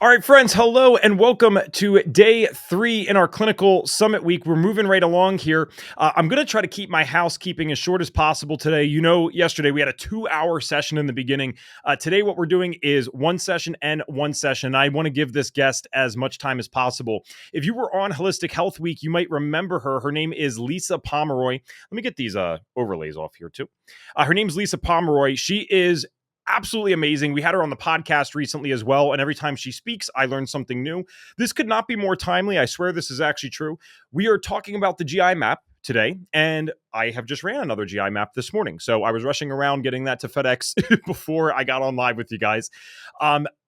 All right, friends, hello and welcome to day 3 in our clinical summit week. We're moving right along here. I'm going to try to keep my housekeeping as short as possible today. You know, yesterday we had a 2-hour session in the beginning. Today, what we're doing is one session and one session. I want to give this guest as much time as possible. If you were on Holistic Health Week, you might remember her. Her name is Lisa Pomeroy. Let me get these overlays off here too. Her name's Lisa Pomeroy. She is absolutely amazing. We had her on the podcast recently as well, and every time she speaks, I learn something new. This could not be more timely. I swear this is actually true. We are talking about the GI map today, and I have just ran another GI map this morning. So I was rushing around getting that to FedEx before I got on live with you guys.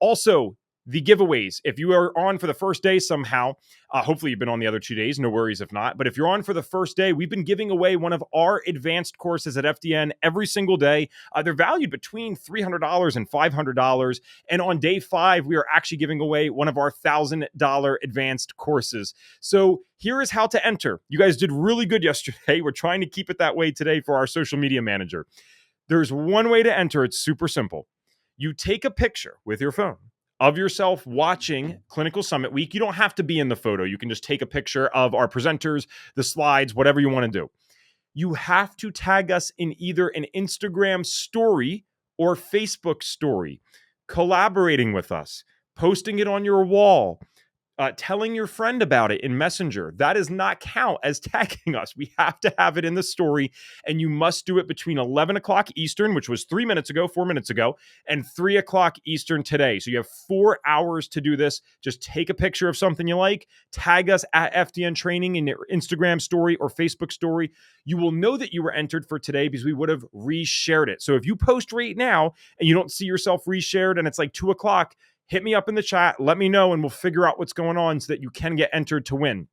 Also, the giveaways. If you are on for the first day somehow, hopefully you've been on the other 2 days, no worries if not. But if you're on for the first day, we've been giving away one of our advanced courses at FDN every single day. They're valued between $300 and $500. And on day 5, we are actually giving away one of our $1,000 advanced courses. So here is how to enter. You guys did really good yesterday. We're trying to keep it that way today for our social media manager. There's one way to enter. It's super simple. You take a picture with your phone of yourself watching Clinical Summit Week. You don't have to be in the photo. You can just take a picture of our presenters, the slides, whatever you want to do. You have to tag us in either an Instagram story or Facebook story, collaborating with us, posting it on your wall, telling your friend about it in Messenger. That does not count as tagging us. We have to have it in the story, and you must do it between 11 o'clock Eastern, which was 4 minutes ago, and 3 o'clock Eastern today. So you have 4 hours to do this. Just take a picture of something you like, tag us at FDN Training in your Instagram story or Facebook story. You will know that you were entered for today because we would have reshared it. So if you post right now and you don't see yourself reshared and it's like 2 o'clock, hit me up in the chat, let me know, and we'll figure out what's going on so that you can get entered to win.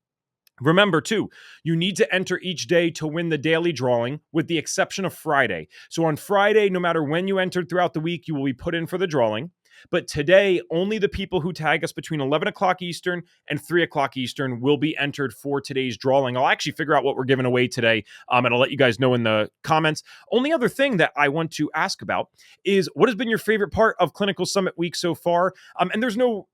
Remember, too, you need to enter each day to win the daily drawing, with the exception of Friday. So on Friday, no matter when you entered throughout the week, you will be put in for the drawing. But today, only the people who tag us between 11 o'clock Eastern and 3 o'clock Eastern will be entered for today's drawing. I'll actually figure out what we're giving away today, and I'll let you guys know in the comments. Only other thing that I want to ask about is, what has been your favorite part of Clinical Summit Week so far? And there's no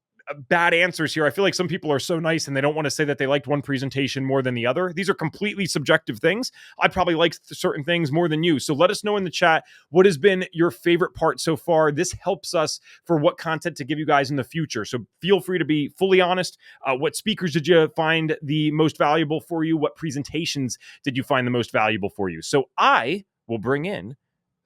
bad answers here. I feel like some people are so nice and they don't want to say that they liked one presentation more than the other. These are completely subjective things. I probably like certain things more than you. So let us know in the chat what has been your favorite part so far. This helps us for what content to give you guys in the future. So feel free to be fully honest. What speakers did you find the most valuable for you? What presentations did you find the most valuable for you? So I will bring in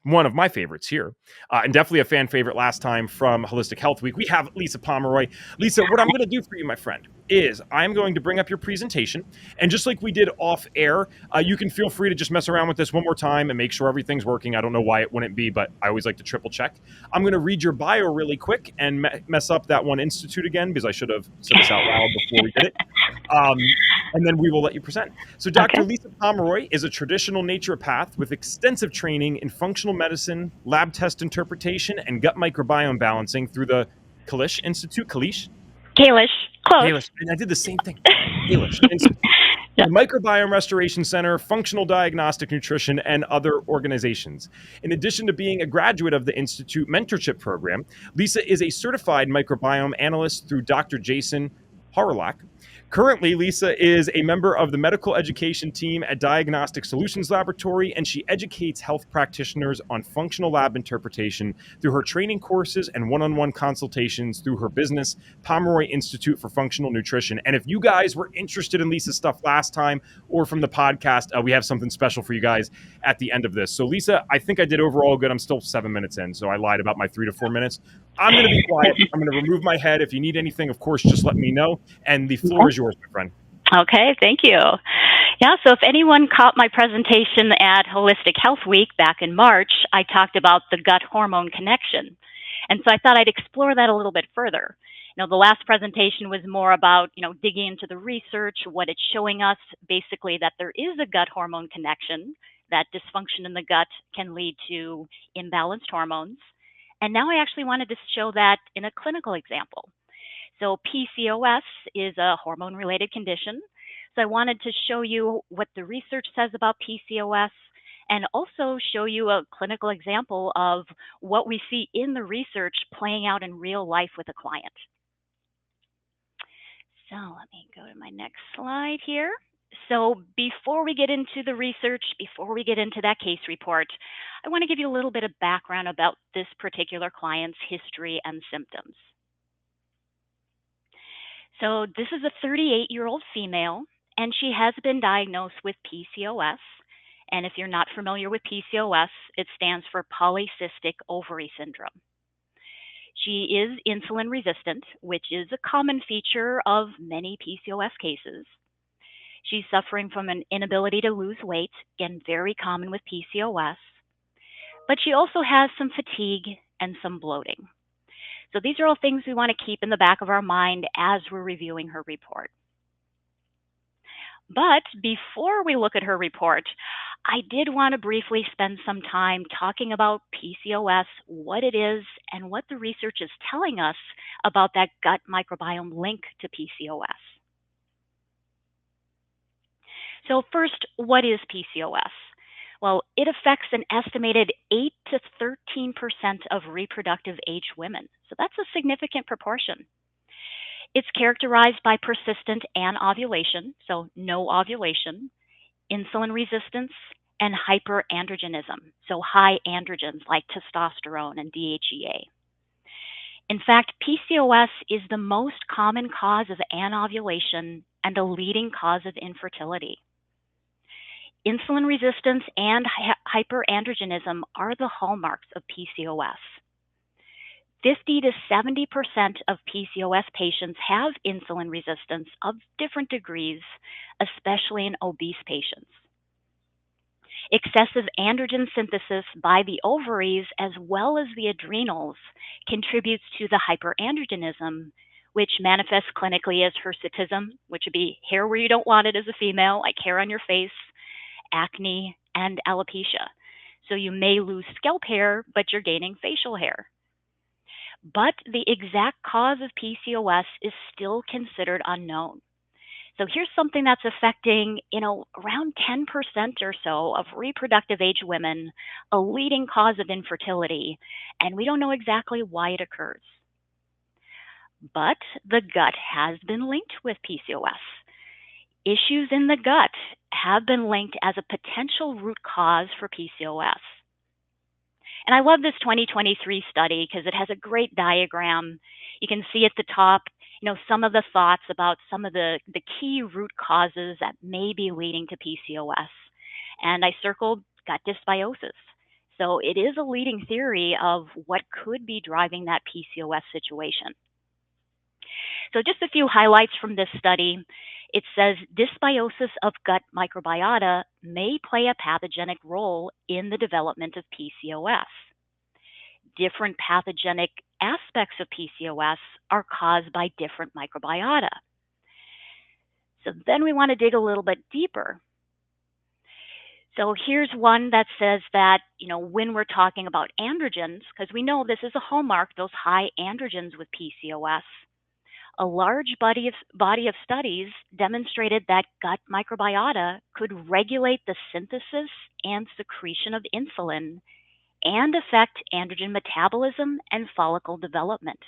one of my favorites here, and definitely a fan favorite last time from Holistic Health Week. We have Lisa Pomeroy. Lisa, what I'm going to do for you, my friend, is I'm going to bring up your presentation, and just like we did off air, you can feel free to just mess around with this one more time and make sure everything's working. I don't know why it wouldn't be, but I always like to triple check. I'm going to read your bio really quick and mess up that one institute again, because I should have said this out loud before we did it. And then we will let you present. So Dr. Lisa Pomeroy is a traditional naturopath with extensive training in functional medicine, lab test interpretation, and gut microbiome balancing through the Kalish Institute. Kalish? Kalish. Close. Kalish. And I did the same thing. Kalish Institute. The Microbiome Restoration Center, Functional Diagnostic Nutrition, and other organizations. In addition to being a graduate of the Institute Mentorship Program, Lisa is a certified microbiome analyst through Dr. Jason Horlock. Currently, Lisa is a member of the medical education team at Diagnostic Solutions Laboratory, and she educates health practitioners on functional lab interpretation through her training courses and one-on-one consultations through her business, Pomeroy Institute for Functional Nutrition. And if you guys were interested in Lisa's stuff last time or from the podcast, we have something special for you guys at the end of this. So Lisa, I think I did overall good. I'm still 7 minutes in, so I lied about my 3 to 4 minutes. I'm going to be quiet. I'm going to remove my head. If you need anything, of course, just let me know. And the floor is yours, my friend. Okay, thank you. Yeah, so if anyone caught my presentation at Holistic Health Week back in March, I talked about the gut hormone connection. And so I thought I'd explore that a little bit further. You know, the last presentation was more about, digging into the research, what it's showing us, basically that there is a gut hormone connection, that dysfunction in the gut can lead to imbalanced hormones. And now I actually wanted to show that in a clinical example. So PCOS is a hormone-related condition. So I wanted to show you what the research says about PCOS and also show you a clinical example of what we see in the research playing out in real life with a client. So let me go to my next slide here. So before we get into the research, before we get into that case report, I want to give you a little bit of background about this particular client's history and symptoms. So this is a 38-year-old female, and she has been diagnosed with PCOS. And if you're not familiar with PCOS, it stands for polycystic ovary syndrome. She is insulin resistant, which is a common feature of many PCOS cases. She's suffering from an inability to lose weight, again, very common with PCOS. But she also has some fatigue and some bloating. So these are all things we want to keep in the back of our mind as we're reviewing her report. But before we look at her report, I did want to briefly spend some time talking about PCOS, what it is, and what the research is telling us about that gut microbiome link to PCOS. So first, what is PCOS? Well, it affects an estimated 8 to 13% of reproductive age women. So that's a significant proportion. It's characterized by persistent anovulation, so no ovulation, insulin resistance, and hyperandrogenism, so high androgens like testosterone and DHEA. In fact, PCOS is the most common cause of anovulation and a leading cause of infertility. Insulin resistance and hyperandrogenism are the hallmarks of PCOS. 50 to 70% of PCOS patients have insulin resistance of different degrees, especially in obese patients. Excessive androgen synthesis by the ovaries as well as the adrenals contributes to the hyperandrogenism, which manifests clinically as hirsutism, which would be hair where you don't want it as a female, like hair on your face, acne, and alopecia. So you may lose scalp hair, but you're gaining facial hair. But the exact cause of PCOS is still considered unknown. So here's something that's affecting, around 10% or so of reproductive age women, a leading cause of infertility, and we don't know exactly why it occurs. But the gut has been linked with PCOS. Issues in the gut have been linked as a potential root cause for PCOS. And I love this 2023 study because it has a great diagram. You can see at the top, some of the thoughts about some of the key root causes that may be leading to PCOS. And I circled gut dysbiosis. So it is a leading theory of what could be driving that PCOS situation. So just a few highlights from this study. It says dysbiosis of gut microbiota may play a pathogenic role in the development of PCOS. Different pathogenic aspects of PCOS are caused by different microbiota. So then we want to dig a little bit deeper. So here's one that says that, when we're talking about androgens, because we know this is a hallmark, those high androgens with PCOS, a large body of studies demonstrated that gut microbiota could regulate the synthesis and secretion of insulin and affect androgen metabolism and follicle development.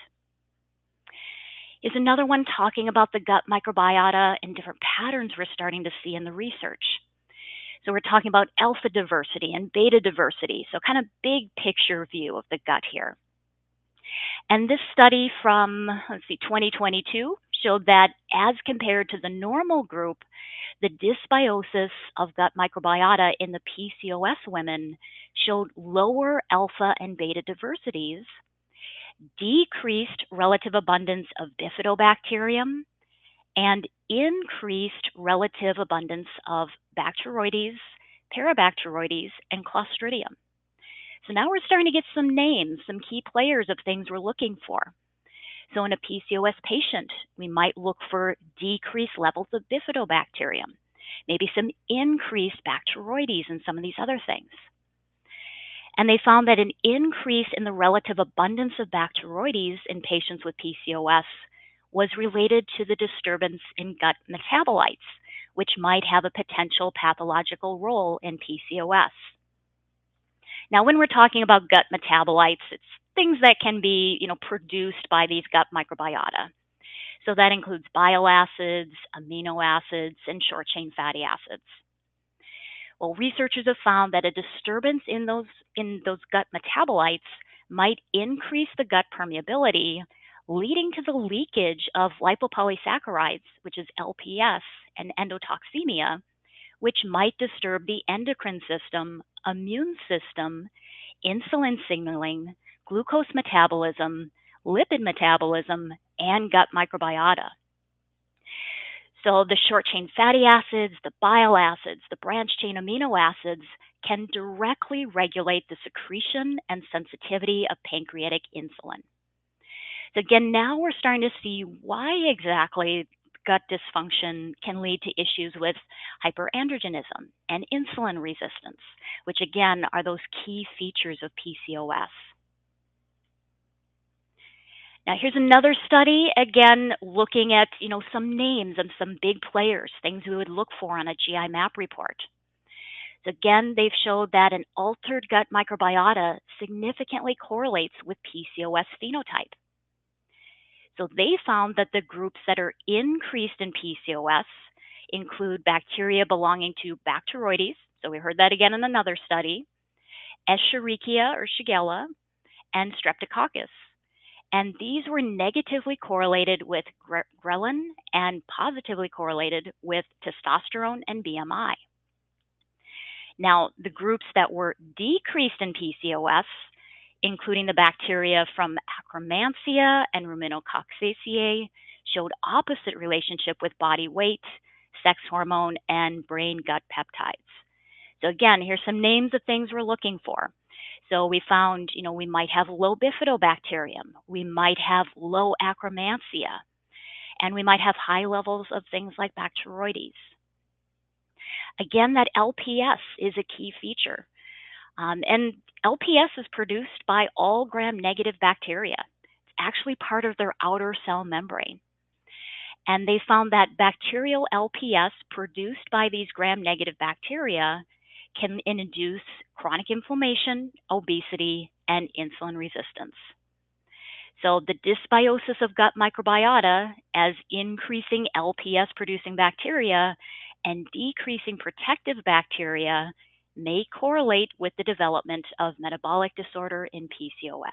Is another one talking about the gut microbiota and different patterns we're starting to see in the research. So we're talking about alpha diversity and beta diversity, so kind of big picture view of the gut here. And this study from, 2022 showed that as compared to the normal group, the dysbiosis of gut microbiota in the PCOS women showed lower alpha and beta diversities, decreased relative abundance of bifidobacterium, and increased relative abundance of Bacteroides, Parabacteroides, and Clostridium. So now we're starting to get some names, some key players of things we're looking for. So in a PCOS patient, we might look for decreased levels of bifidobacterium, maybe some increased Bacteroides and some of these other things. And they found that an increase in the relative abundance of Bacteroides in patients with PCOS was related to the disturbance in gut metabolites, which might have a potential pathological role in PCOS. Now, when we're talking about gut metabolites, it's things that can be, produced by these gut microbiota. So that includes bile acids, amino acids, and short chain fatty acids. Well, researchers have found that a disturbance in those gut metabolites might increase the gut permeability, leading to the leakage of lipopolysaccharides, which is LPS, and endotoxemia, which might disturb the endocrine system, immune system, insulin signaling, glucose metabolism, lipid metabolism, and gut microbiota. So the short chain fatty acids, the bile acids, the branch chain amino acids can directly regulate the secretion and sensitivity of pancreatic insulin. So again, now we're starting to see why exactly gut dysfunction can lead to issues with hyperandrogenism and insulin resistance, which again are those key features of PCOS. Now here's another study, again, looking at some names and some big players, things we would look for on a GI map report. So again, they've showed that an altered gut microbiota significantly correlates with PCOS phenotype. So they found that the groups that are increased in PCOS include bacteria belonging to Bacteroides, so we heard that again in another study, Escherichia or Shigella, and Streptococcus. And these were negatively correlated with ghrelin and positively correlated with testosterone and BMI. Now, the groups that were decreased in PCOS, including the bacteria from Akkermansia and Ruminococcaceae, showed opposite relationship with body weight, sex hormone, and brain gut peptides. So again, here's some names of things we're looking for. So we found, we might have low bifidobacterium, we might have low Akkermansia, and we might have high levels of things like Bacteroides. Again, that LPS is a key feature. And LPS is produced by all gram-negative bacteria. It's actually part of their outer cell membrane. And they found that bacterial LPS produced by these gram-negative bacteria can induce chronic inflammation, obesity, and insulin resistance. So the dysbiosis of gut microbiota as increasing LPS-producing bacteria and decreasing protective bacteria may correlate with the development of metabolic disorder in PCOS.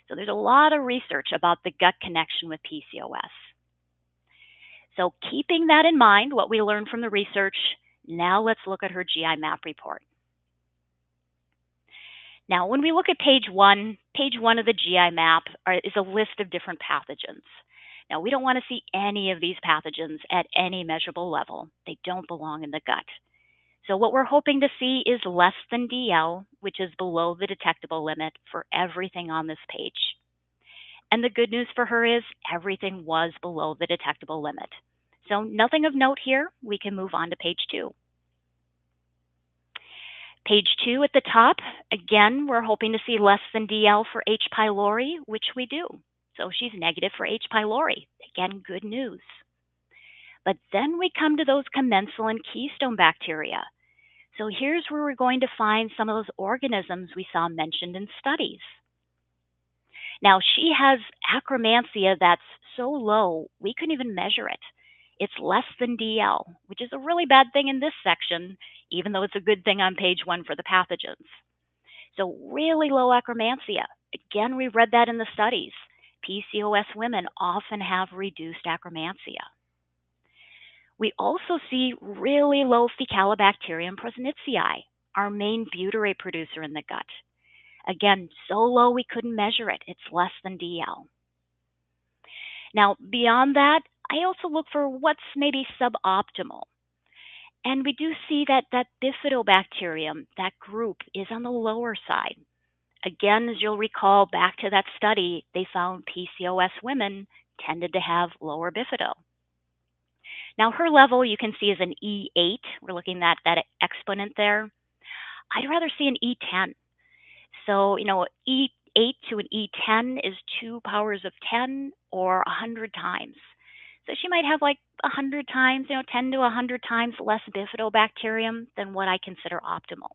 So there's a lot of research about the gut connection with PCOS. So keeping that in mind, what we learned from the research, now let's look at her GI map report. Now, when we look at page one of the GI map is a list of different pathogens. Now, we don't want to see any of these pathogens at any measurable level. They don't belong in the gut. So what we're hoping to see is less than DL, which is below the detectable limit for everything on this page. And the good news for her is everything was below the detectable limit. So nothing of note here. We can move on to page 2. Page 2 at the top, again, we're hoping to see less than DL for H. pylori, which we do. So she's negative for H. pylori. Again, good news. But then we come to those commensal and keystone bacteria. So here's where we're going to find some of those organisms we saw mentioned in studies. Now, she has Akkermansia that's so low, we couldn't even measure it. It's less than DL, which is a really bad thing in this section, even though it's a good thing on page 1 for the pathogens. So really low Akkermansia. Again, we read that in the studies. PCOS women often have reduced Akkermansia. We also see really low Faecalibacterium prausnitzii, our main butyrate producer in the gut. Again, so low we couldn't measure it. It's less than DL. Now, beyond that, I also look for what's maybe suboptimal. And we do see that bifidobacterium, that group, is on the lower side. Again, as you'll recall back to that study, they found PCOS women tended to have lower bifido. Now, her level you can see is an E8. We're looking at that exponent there. I'd rather see an E10. So, E8 to an E10 is 2 powers of 10 or 100 times. So she might have like 100 times, 10 to 100 times less bifidobacterium than what I consider optimal.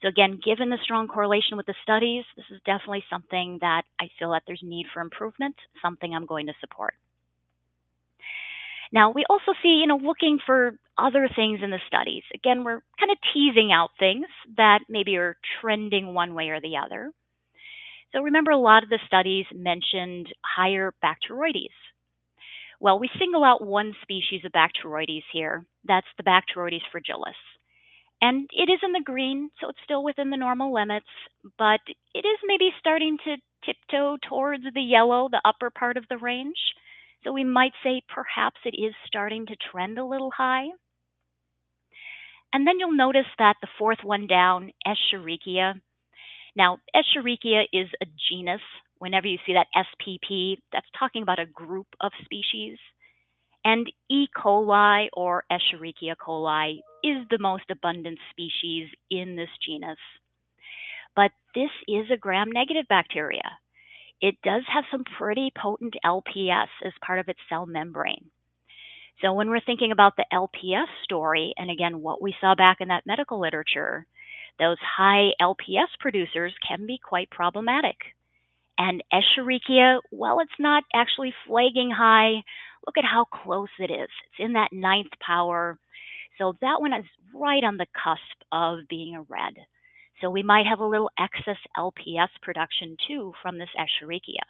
So again, given the strong correlation with the studies, this is definitely something that I feel that there's need for improvement, something I'm going to support. Now, we also see, looking for other things in the studies. Again, we're kind of teasing out things that maybe are trending one way or the other. So remember, a lot of the studies mentioned higher Bacteroides. Well, we single out one species of Bacteroides here. That's the Bacteroides fragilis. And it is in the green, so it's still within the normal limits, but it is maybe starting to tiptoe towards the yellow, the upper part of the range. So we might say perhaps it is starting to trend a little high. And then you'll notice that the fourth one down, Escherichia. Now, Escherichia is a genus. Whenever you see that SPP, that's talking about a group of species. And E. coli or Escherichia coli is the most abundant species in this genus. But this is a gram-negative bacteria. It does have some pretty potent LPS as part of its cell membrane. So when we're thinking about the LPS story, and again, what we saw back in that medical literature, those high LPS producers can be quite problematic. And Escherichia, well, it's not actually flagging high. Look at how close it is. It's in that ninth power. So that one is right on the cusp of being a red. So we might have a little excess LPS production too from this Escherichia.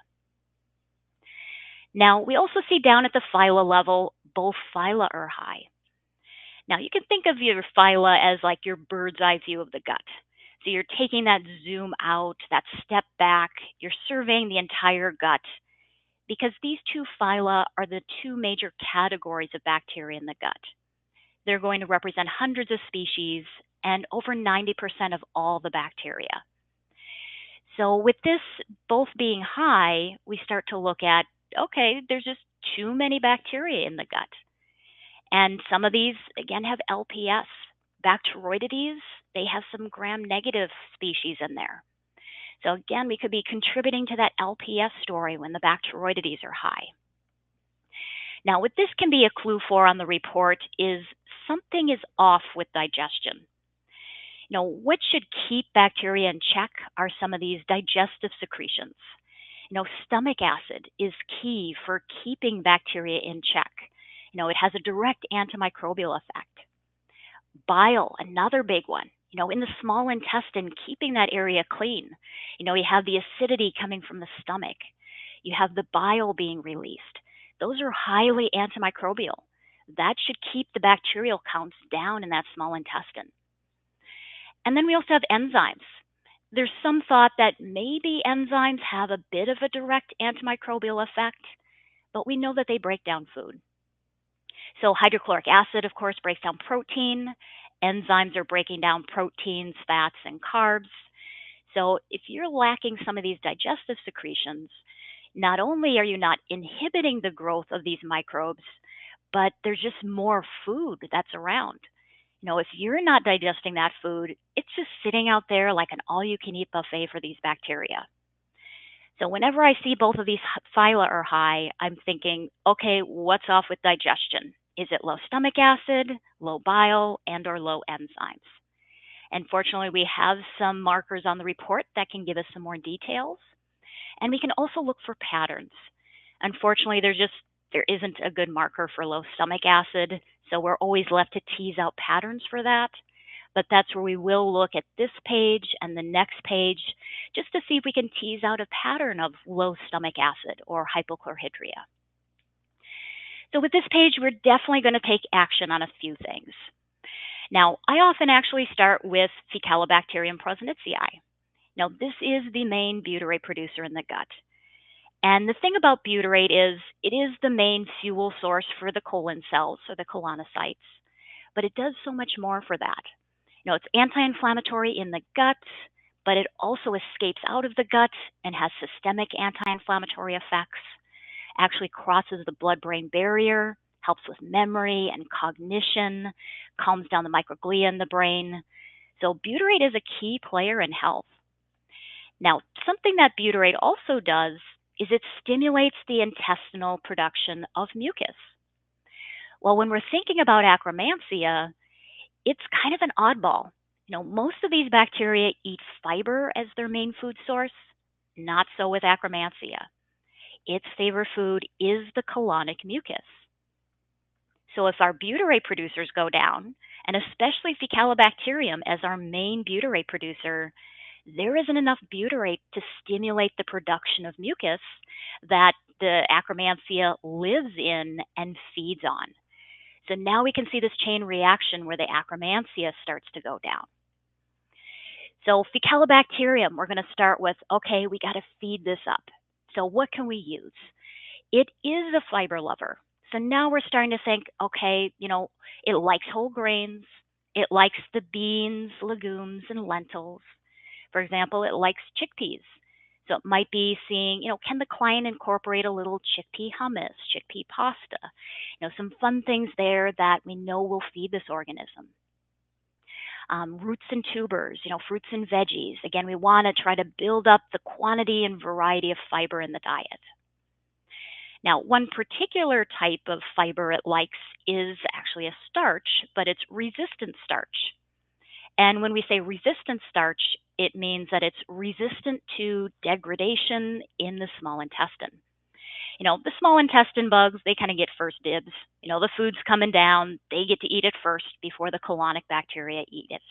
Now, we also see down at the phyla level, both phyla are high. Now, you can think of your phyla as like your bird's eye view of the gut. So you're taking that zoom out, that step back, you're surveying the entire gut, because these two phyla are the two major categories of bacteria in the gut. They're going to represent hundreds of species and over 90% of all the bacteria. So with this both being high, we start to look at, okay, there's just too many bacteria in the gut. And some of these, again, have LPS. Bacteroidetes, they have some gram-negative species in there. So again, we could be contributing to that LPS story when the Bacteroidetes are high. Now, what this can be a clue for on the report is something is off with digestion. What should keep bacteria in check are some of these digestive secretions. Stomach acid is key for keeping bacteria in check. It has a direct antimicrobial effect. Bile, another big one. In the small intestine, keeping that area clean. You have the acidity coming from the stomach. You have the bile being released. Those are highly antimicrobial. That should keep the bacterial counts down in that small intestine. And then we also have enzymes. There's some thought that maybe enzymes have a bit of a direct antimicrobial effect, but we know that they break down food. So hydrochloric acid, of course, breaks down protein. Enzymes are breaking down proteins, fats, and carbs. So if you're lacking some of these digestive secretions, not only are you not inhibiting the growth of these microbes, but there's just more food that's around. If you're not digesting that food, it's just sitting out there like an all-you-can-eat buffet for these bacteria. So whenever I see both of these phyla are high, I'm thinking, okay, what's off with digestion? Is it low stomach acid, low bile, and or low enzymes? And fortunately, we have some markers on the report that can give us some more details. And we can also look for patterns. Unfortunately, there isn't a good marker for low stomach acid, so we're always left to tease out patterns for that. But that's where we will look at this page and the next page just to see if we can tease out a pattern of low stomach acid or hypochlorhydria. So with this page, we're definitely going to take action on a few things. Now, I often actually start with Faecalibacterium prausnitzii. Now, this is the main butyrate producer in the gut. And the thing about butyrate is it is the main fuel source for the colon cells, or the colonocytes, but it does so much more for that. It's anti-inflammatory in the gut, but it also escapes out of the gut and has systemic anti-inflammatory effects, actually crosses the blood-brain barrier, helps with memory and cognition, calms down the microglia in the brain. So butyrate is a key player in health. Now, something that butyrate also does is it stimulates the intestinal production of mucus. Well, when we're thinking about Akkermansia, it's kind of an oddball. Most of these bacteria eat fiber as their main food source. Not so with Akkermansia. Its favorite food is the colonic mucus. So if our butyrate producers go down, and especially Faecalibacterium as our main butyrate producer, there isn't enough butyrate to stimulate the production of mucus that the Akkermansia lives in and feeds on. So now we can see this chain reaction where the Akkermansia starts to go down. So Faecalibacterium, we're going to start with, okay, we got to feed this up. So what can we use? It is a fiber lover. So now we're starting to think, okay, it likes whole grains. It likes the beans, legumes, and lentils. For example, it likes chickpeas. So it might be seeing, can the client incorporate a little chickpea hummus, chickpea pasta? Some fun things there that we know will feed this organism. Roots and tubers, fruits and veggies. Again, we want to try to build up the quantity and variety of fiber in the diet. Now, one particular type of fiber it likes is actually a starch, but it's resistant starch. And when we say resistant starch, it means that it's resistant to degradation in the small intestine. The small intestine bugs, they kind of get first dibs. The food's coming down, they get to eat it first before the colonic bacteria eat it.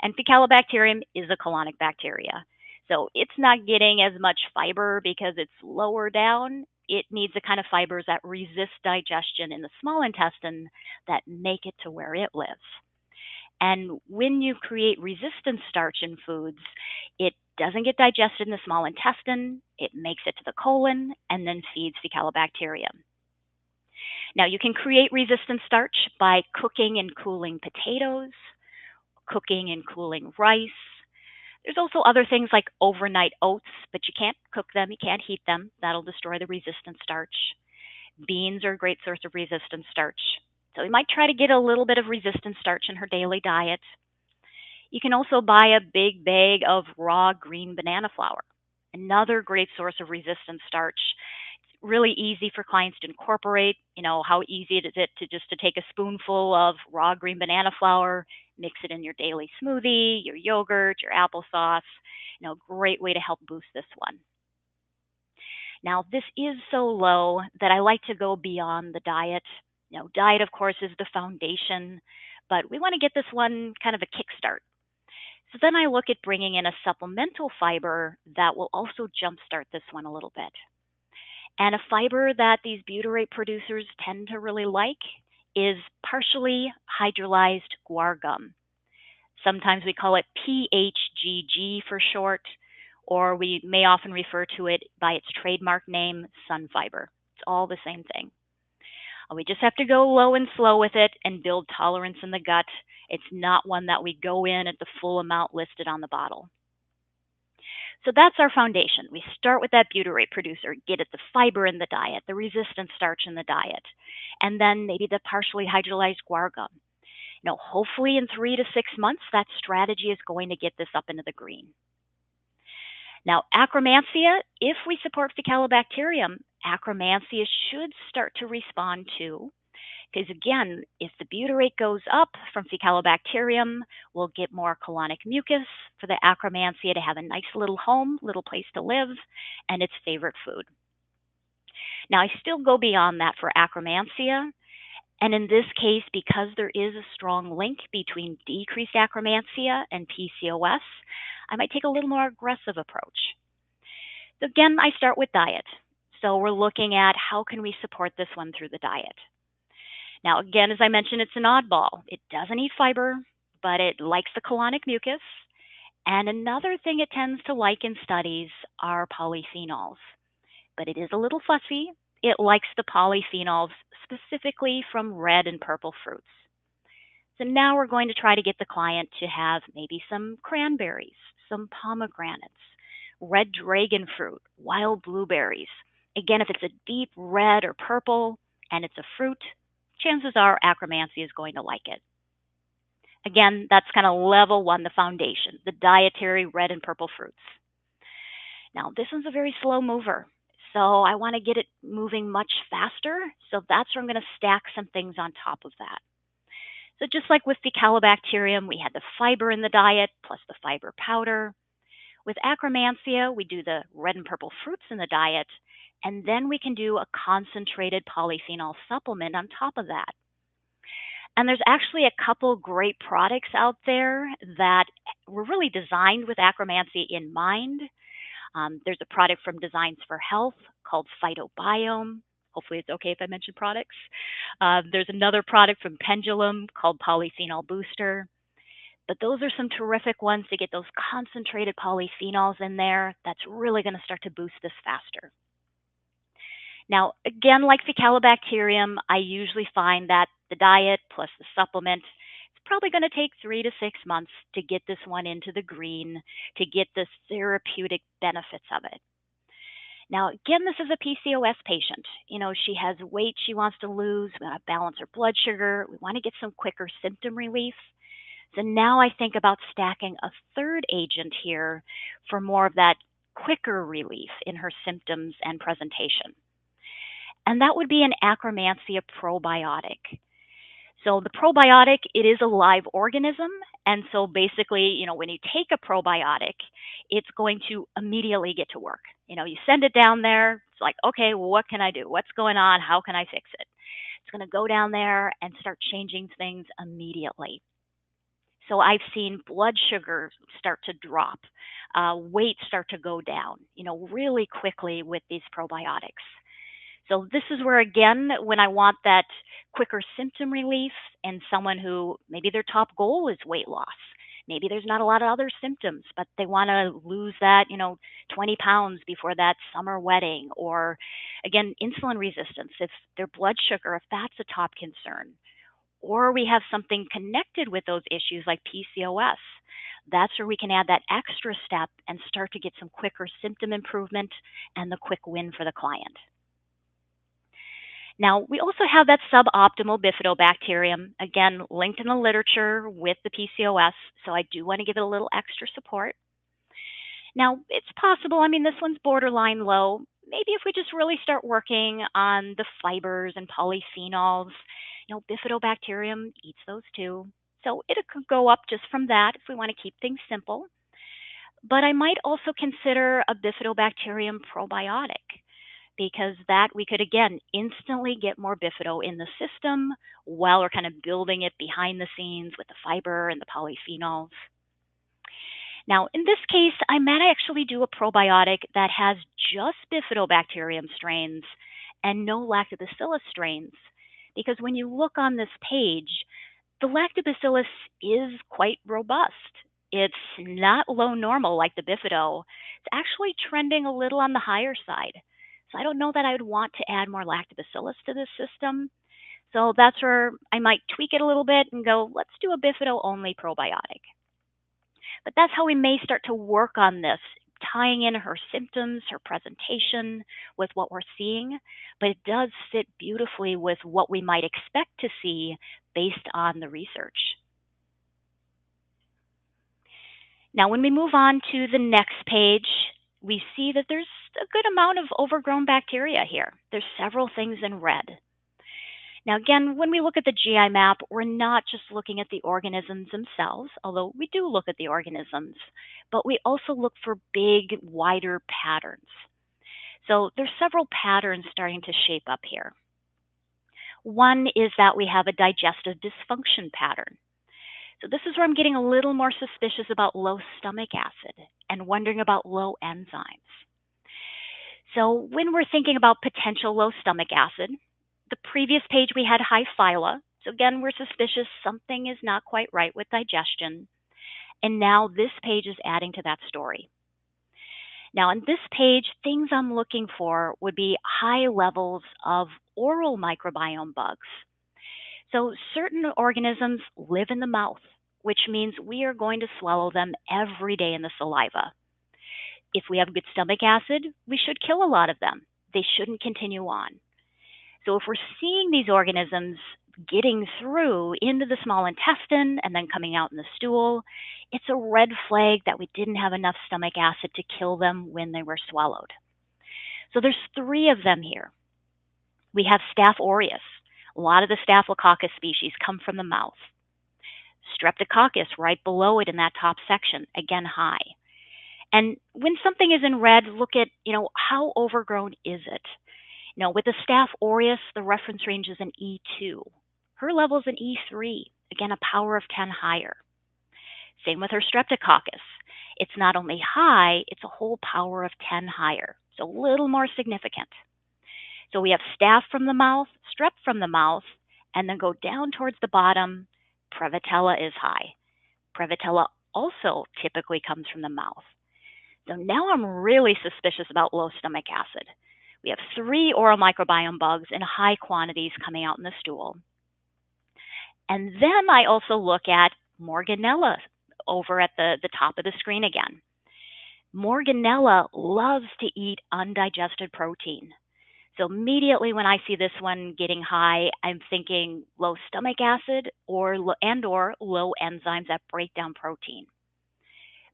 And Faecalibacterium is a colonic bacteria. So it's not getting as much fiber because it's lower down. It needs the kind of fibers that resist digestion in the small intestine that make it to where it lives. And when you create resistant starch in foods, it doesn't get digested in the small intestine, it makes it to the colon, and then feeds Faecalibacterium. Now, you can create resistant starch by cooking and cooling potatoes, cooking and cooling rice. There's also other things like overnight oats, but you can't cook them, you can't heat them. That'll destroy the resistant starch. Beans are a great source of resistant starch. So we might try to get a little bit of resistant starch in her daily diet. You can also buy a big bag of raw green banana flour, another great source of resistant starch. It's really easy for clients to incorporate. How easy is it to take a spoonful of raw green banana flour, mix it in your daily smoothie, your yogurt, your applesauce. Great way to help boost this one. Now, this is so low that I like to go beyond the diet. Diet, of course, is the foundation, but we want to get this one kind of a kickstart. So then I look at bringing in a supplemental fiber that will also jumpstart this one a little bit. And a fiber that these butyrate producers tend to really like is partially hydrolyzed guar gum. Sometimes we call it PHGG for short, or we may often refer to it by its trademark name, sun fiber. It's all the same thing. We just have to go low and slow with it and build tolerance in the gut. It's not one that we go in at the full amount listed on the bottle. So that's our foundation. We start with that butyrate producer, get at the fiber in the diet, the resistant starch in the diet, and then maybe the partially hydrolyzed guar gum. Hopefully in 3 to 6 months, that strategy is going to get this up into the green. Now, Akkermansia, if we support Faecalibacterium, Akkermansia should start to respond too. Because again, if the butyrate goes up from Faecalibacterium, we'll get more colonic mucus for the Akkermansia to have a nice little home, little place to live, and its favorite food. Now, I still go beyond that for Akkermansia. And in this case, because there is a strong link between decreased Akkermansia and PCOS, I might take a little more aggressive approach. So again, I start with diet. So we're looking at how can we support this one through the diet. Now, again, as I mentioned, it's an oddball. It doesn't eat fiber, but it likes the colonic mucus. And another thing it tends to like in studies are polyphenols. But it is a little fussy. It likes the polyphenols specifically from red and purple fruits. So now we're going to try to get the client to have maybe some cranberries, some pomegranates, red dragon fruit, wild blueberries. Again, if it's a deep red or purple and it's a fruit, chances are Akkermansia is going to like it. Again, that's kind of level one, the foundation, the dietary red and purple fruits. Now, this one's a very slow mover, so I want to get it moving much faster, so that's where I'm going to stack some things on top of that. So just like with Faecalibacterium, we had the fiber in the diet plus the fiber powder. With Akkermansia, we do the red and purple fruits in the diet, and then we can do a concentrated polyphenol supplement on top of that. And there's actually a couple great products out there that were really designed with acromancy in mind. There's a product from Designs for Health called Phytobiome. Hopefully, it's okay if I mention products. There's another product from Pendulum called Polyphenol Booster. But those are some terrific ones to get those concentrated polyphenols in there. That's really going to start to boost this faster. Now, again, like Faecalibacterium, I usually find that the diet plus the supplement, it's probably going to take 3 to 6 months to get this one into the green, to get the therapeutic benefits of it. Now, again, this is a PCOS patient. She has weight she wants to lose. We want to balance her blood sugar. We want to get some quicker symptom relief. So now I think about stacking a third agent here for more of that quicker relief in her symptoms and presentation. And that would be an Akkermansia probiotic. So the probiotic, it is a live organism. And so basically, when you take a probiotic, it's going to immediately get to work. You send it down there. It's like, okay, well, what can I do? What's going on? How can I fix it? It's going to go down there and start changing things immediately. So I've seen blood sugar start to drop, weight start to go down, really quickly with these probiotics. So this is where, again, when I want that quicker symptom relief and someone who maybe their top goal is weight loss, maybe there's not a lot of other symptoms, but they want to lose that, 20 pounds before that summer wedding, or again, insulin resistance, if their blood sugar, if that's a top concern, or we have something connected with those issues like PCOS. That's where we can add that extra step and start to get some quicker symptom improvement and the quick win for the client. Now, we also have that suboptimal bifidobacterium, again, linked in the literature with the PCOS, so I do want to give it a little extra support. Now, it's possible, this one's borderline low. Maybe if we just really start working on the fibers and polyphenols, bifidobacterium eats those too. So it could go up just from that if we want to keep things simple. But I might also consider a bifidobacterium probiotic, because that we could, again, instantly get more bifido in the system while we're kind of building it behind the scenes with the fiber and the polyphenols. Now, in this case, I might actually do a probiotic that has just bifidobacterium strains and no lactobacillus strains, because when you look on this page, the lactobacillus is quite robust. It's not low normal like the bifido. It's actually trending a little on the higher side. So I don't know that I would want to add more lactobacillus to this system. So that's where I might tweak it a little bit and go, let's do a bifido-only probiotic. But that's how we may start to work on this, tying in her symptoms, her presentation with what we're seeing. But it does fit beautifully with what we might expect to see based on the research. Now, when we move on to the next page, we see that there's a good amount of overgrown bacteria here. There's several things in red. Now, again, when we look at the GI map, we're not just looking at the organisms themselves, although we do look at the organisms, but we also look for big, wider patterns. So there's several patterns starting to shape up here. One is that we have a digestive dysfunction pattern. So this is where I'm getting a little more suspicious about low stomach acid and wondering about low enzymes. So when we're thinking about potential low stomach acid, the previous page we had high phyla. So again, we're suspicious something is not quite right with digestion. And now this page is adding to that story. Now on this page, things I'm looking for would be high levels of oral microbiome bugs. So certain organisms live in the mouth, which means we are going to swallow them every day in the saliva. If we have good stomach acid, we should kill a lot of them. They shouldn't continue on. So if we're seeing these organisms getting through into the small intestine and then coming out in the stool, it's a red flag that we didn't have enough stomach acid to kill them when they were swallowed. So there's 3 of them here. We have Staph aureus. A lot of the Staphylococcus species come from the mouth. Streptococcus right below it in that top section, again high. And when something is in red, look at, how overgrown is it? With the Staph aureus, the reference range is an E2. Her level's an E3, again, a power of 10 higher. Same with her streptococcus. It's not only high, it's a whole power of 10 higher, so a little more significant. So we have staph from the mouth, strep from the mouth, and then go down towards the bottom. Prevotella is high. Prevotella also typically comes from the mouth. So now I'm really suspicious about low stomach acid. We have 3 oral microbiome bugs in high quantities coming out in the stool. And then I also look at Morganella over at the top of the screen again. Morganella loves to eat undigested protein. So immediately when I see this one getting high, I'm thinking low stomach acid or low enzymes that break down protein.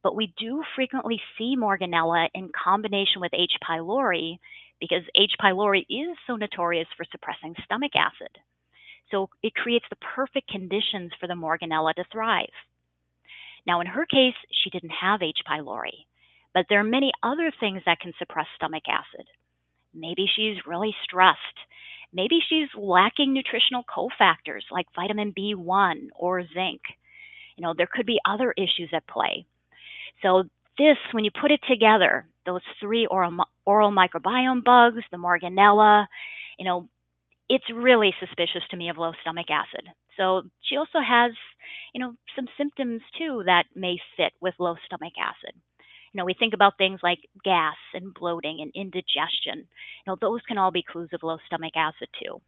But we do frequently see Morganella in combination with H. pylori because H. pylori is so notorious for suppressing stomach acid. So it creates the perfect conditions for the Morganella to thrive. Now, in her case, she didn't have H. pylori, but there are many other things that can suppress stomach acid. Maybe she's really stressed. Maybe she's lacking nutritional cofactors like vitamin B1 or zinc. There could be other issues at play. So this, when you put it together, those 3 oral microbiome bugs, the Morganella, it's really suspicious to me of low stomach acid. So she also has, some symptoms too that may fit with low stomach acid. We think about things like gas and bloating and indigestion. Those can all be clues of low stomach acid too.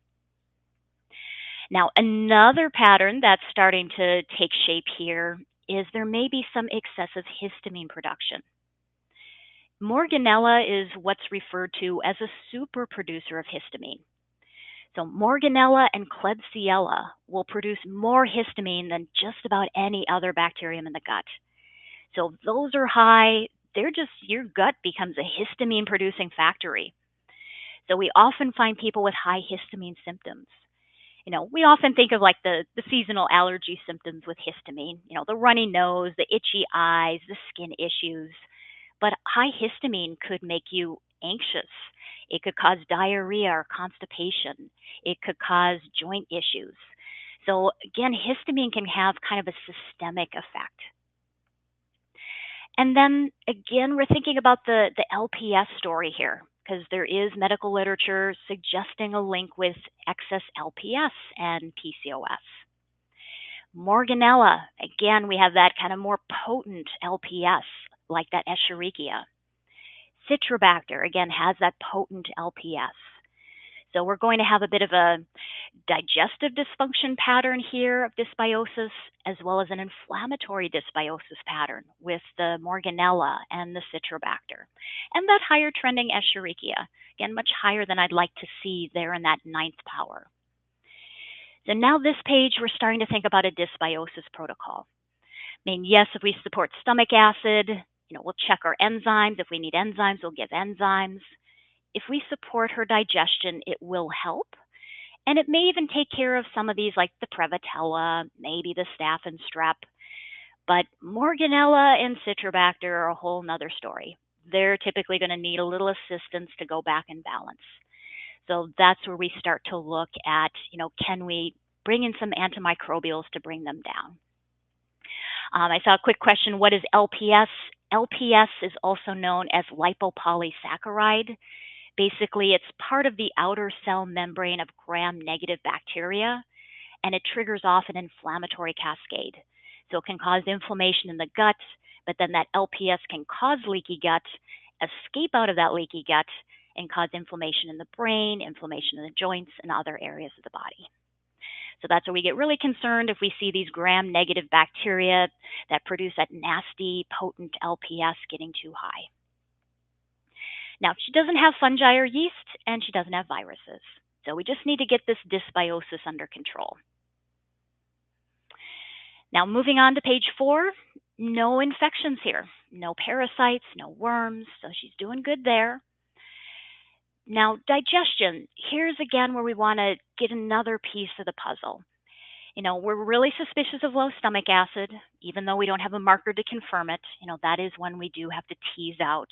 Now, another pattern that's starting to take shape here is there may be some excessive histamine production. Morganella is what's referred to as a super producer of histamine. So Morganella and Klebsiella will produce more histamine than just about any other bacterium in the gut. So if those are high, your gut becomes a histamine producing factory. So we often find people with high histamine symptoms. We often think of like the seasonal allergy symptoms with histamine, the runny nose, the itchy eyes, the skin issues. But high histamine could make you anxious. It could cause diarrhea or constipation. It could cause joint issues. So again, histamine can have kind of a systemic effect. And then again, we're thinking about the LPS story here, because there is medical literature suggesting a link with excess LPS and PCOS. Morganella, again, we have that kind of more potent LPS, like that Escherichia. Citrobacter, again, has that potent LPS. So we're going to have a bit of a digestive dysfunction pattern here of dysbiosis, as well as an inflammatory dysbiosis pattern with the Morganella and the Citrobacter. And that higher trending Escherichia, again, much higher than I'd like to see there in that 9th power. So now this page, we're starting to think about a dysbiosis protocol. Yes, if we support stomach acid, we'll check our enzymes. If we need enzymes, we'll give enzymes. If we support her digestion, it will help. And it may even take care of some of these like the Prevotella, maybe the staph and strep. But Morganella and Citrobacter are a whole nother story. They're typically going to need a little assistance to go back in balance. So that's where we start to look at, can we bring in some antimicrobials to bring them down? I saw a quick question, what is LPS? LPS is also known as lipopolysaccharide. Basically, it's part of the outer cell membrane of gram-negative bacteria, and it triggers off an inflammatory cascade. So it can cause inflammation in the gut, but then that LPS can cause leaky gut, escape out of that leaky gut, and cause inflammation in the brain, inflammation in the joints, and other areas of the body. So that's where we get really concerned if we see these gram-negative bacteria that produce that nasty, potent LPS getting too high. Now, she doesn't have fungi or yeast, and she doesn't have viruses. So we just need to get this dysbiosis under control. Now, moving on to page 4, no infections here. No parasites, no worms, so she's doing good there. Now, digestion. Here's again where we want to get another piece of the puzzle. We're really suspicious of low stomach acid, even though we don't have a marker to confirm it. That is one we do have to tease out.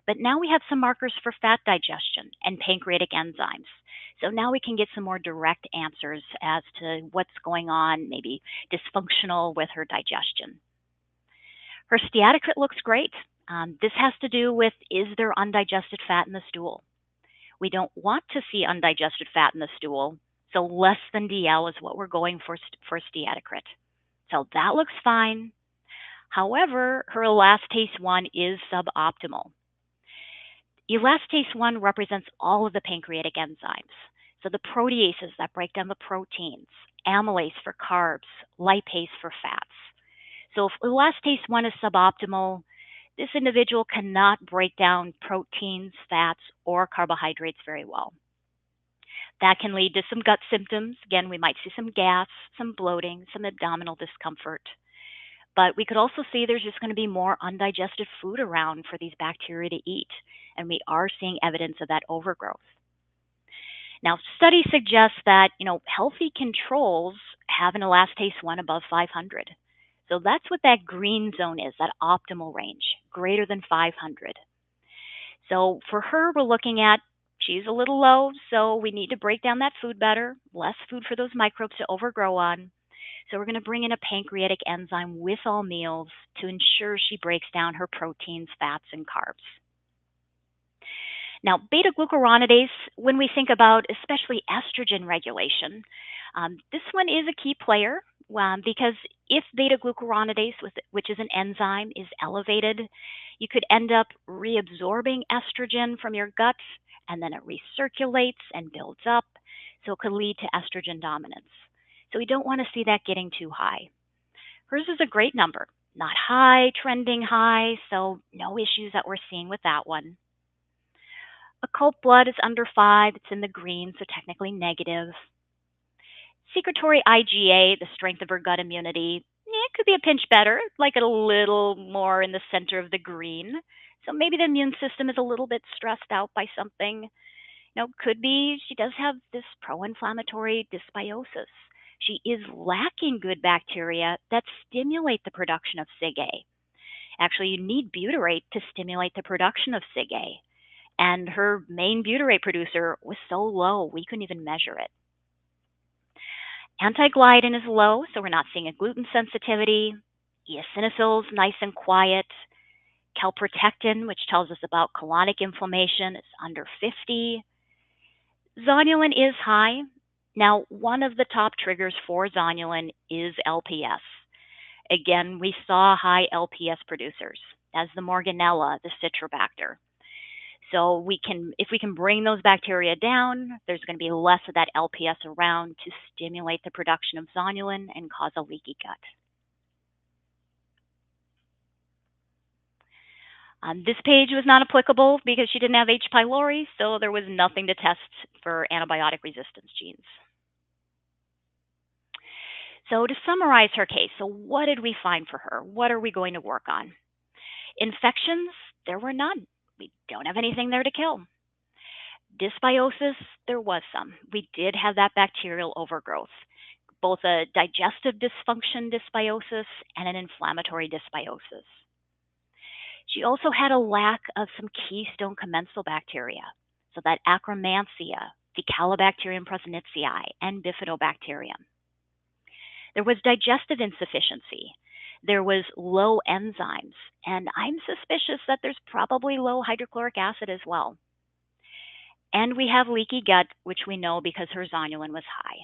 But now we have some markers for fat digestion and pancreatic enzymes. So now we can get some more direct answers as to what's going on, maybe dysfunctional with her digestion. Her steatocrit looks great. This has to do with, is there undigested fat in the stool? We don't want to see undigested fat in the stool, so less than DL is what we're going for steatocrit. So that looks fine. However, her elastase 1 is suboptimal. Elastase 1 represents all of the pancreatic enzymes. So the proteases that break down the proteins, amylase for carbs, lipase for fats. So if elastase 1 is suboptimal, this individual cannot break down proteins, fats, or carbohydrates very well. That can lead to some gut symptoms. Again, we might see some gas, some bloating, some abdominal discomfort. But we could also see there's just going to be more undigested food around for these bacteria to eat, and we are seeing evidence of that overgrowth. Now, studies suggest that, healthy controls have an elastase 1 above 500. So that's what that green zone is, that optimal range, greater than 500. So for her, we're looking at, she's a little low, so we need to break down that food better, less food for those microbes to overgrow on. So we're going to bring in a pancreatic enzyme with all meals to ensure she breaks down her proteins, fats, and carbs. Now, beta-glucuronidase, when we think about especially estrogen regulation, this one is a key player because if beta-glucuronidase, which is an enzyme, is elevated, you could end up reabsorbing estrogen from your gut, and then it recirculates and builds up, so it could lead to estrogen dominance. So we don't want to see that getting too high. Hers is a great number, not high, trending high, so no issues that we're seeing with that one. Occult blood is under 5, it's in the green, so technically negative. Secretory IgA, the strength of her gut immunity, it could be a pinch better, like it a little more in the center of the green. So maybe the immune system is a little bit stressed out by something. Could be she does have this pro-inflammatory dysbiosis. She is lacking good bacteria that stimulate the production of Sig-A. Actually, you need butyrate to stimulate the production of Sig-A. And her main butyrate producer was so low, we couldn't even measure it. Antigliadin is low, so we're not seeing a gluten sensitivity. Eosinophils, nice and quiet. Calprotectin, which tells us about colonic inflammation, is under 50. Zonulin is high. Now, one of the top triggers for zonulin is LPS. Again, we saw high LPS producers, as the Morganella, the Citrobacter. So if we can bring those bacteria down, there's going to be less of that LPS around to stimulate the production of zonulin and cause a leaky gut. This page was not applicable because she didn't have H. pylori, so there was nothing to test for antibiotic resistance genes. So to summarize her case, so what did we find for her? What are we going to work on? Infections, there were none. We don't have anything there to kill. Dysbiosis, there was some. We did have that bacterial overgrowth, both a digestive dysfunction dysbiosis and an inflammatory dysbiosis. She also had a lack of some keystone commensal bacteria, so that Akkermansia, Faecalibacterium prausnitzii, and Bifidobacterium. There was digestive insufficiency. There was low enzymes, and I'm suspicious that there's probably low hydrochloric acid as well. And we have leaky gut, which we know because her zonulin was high.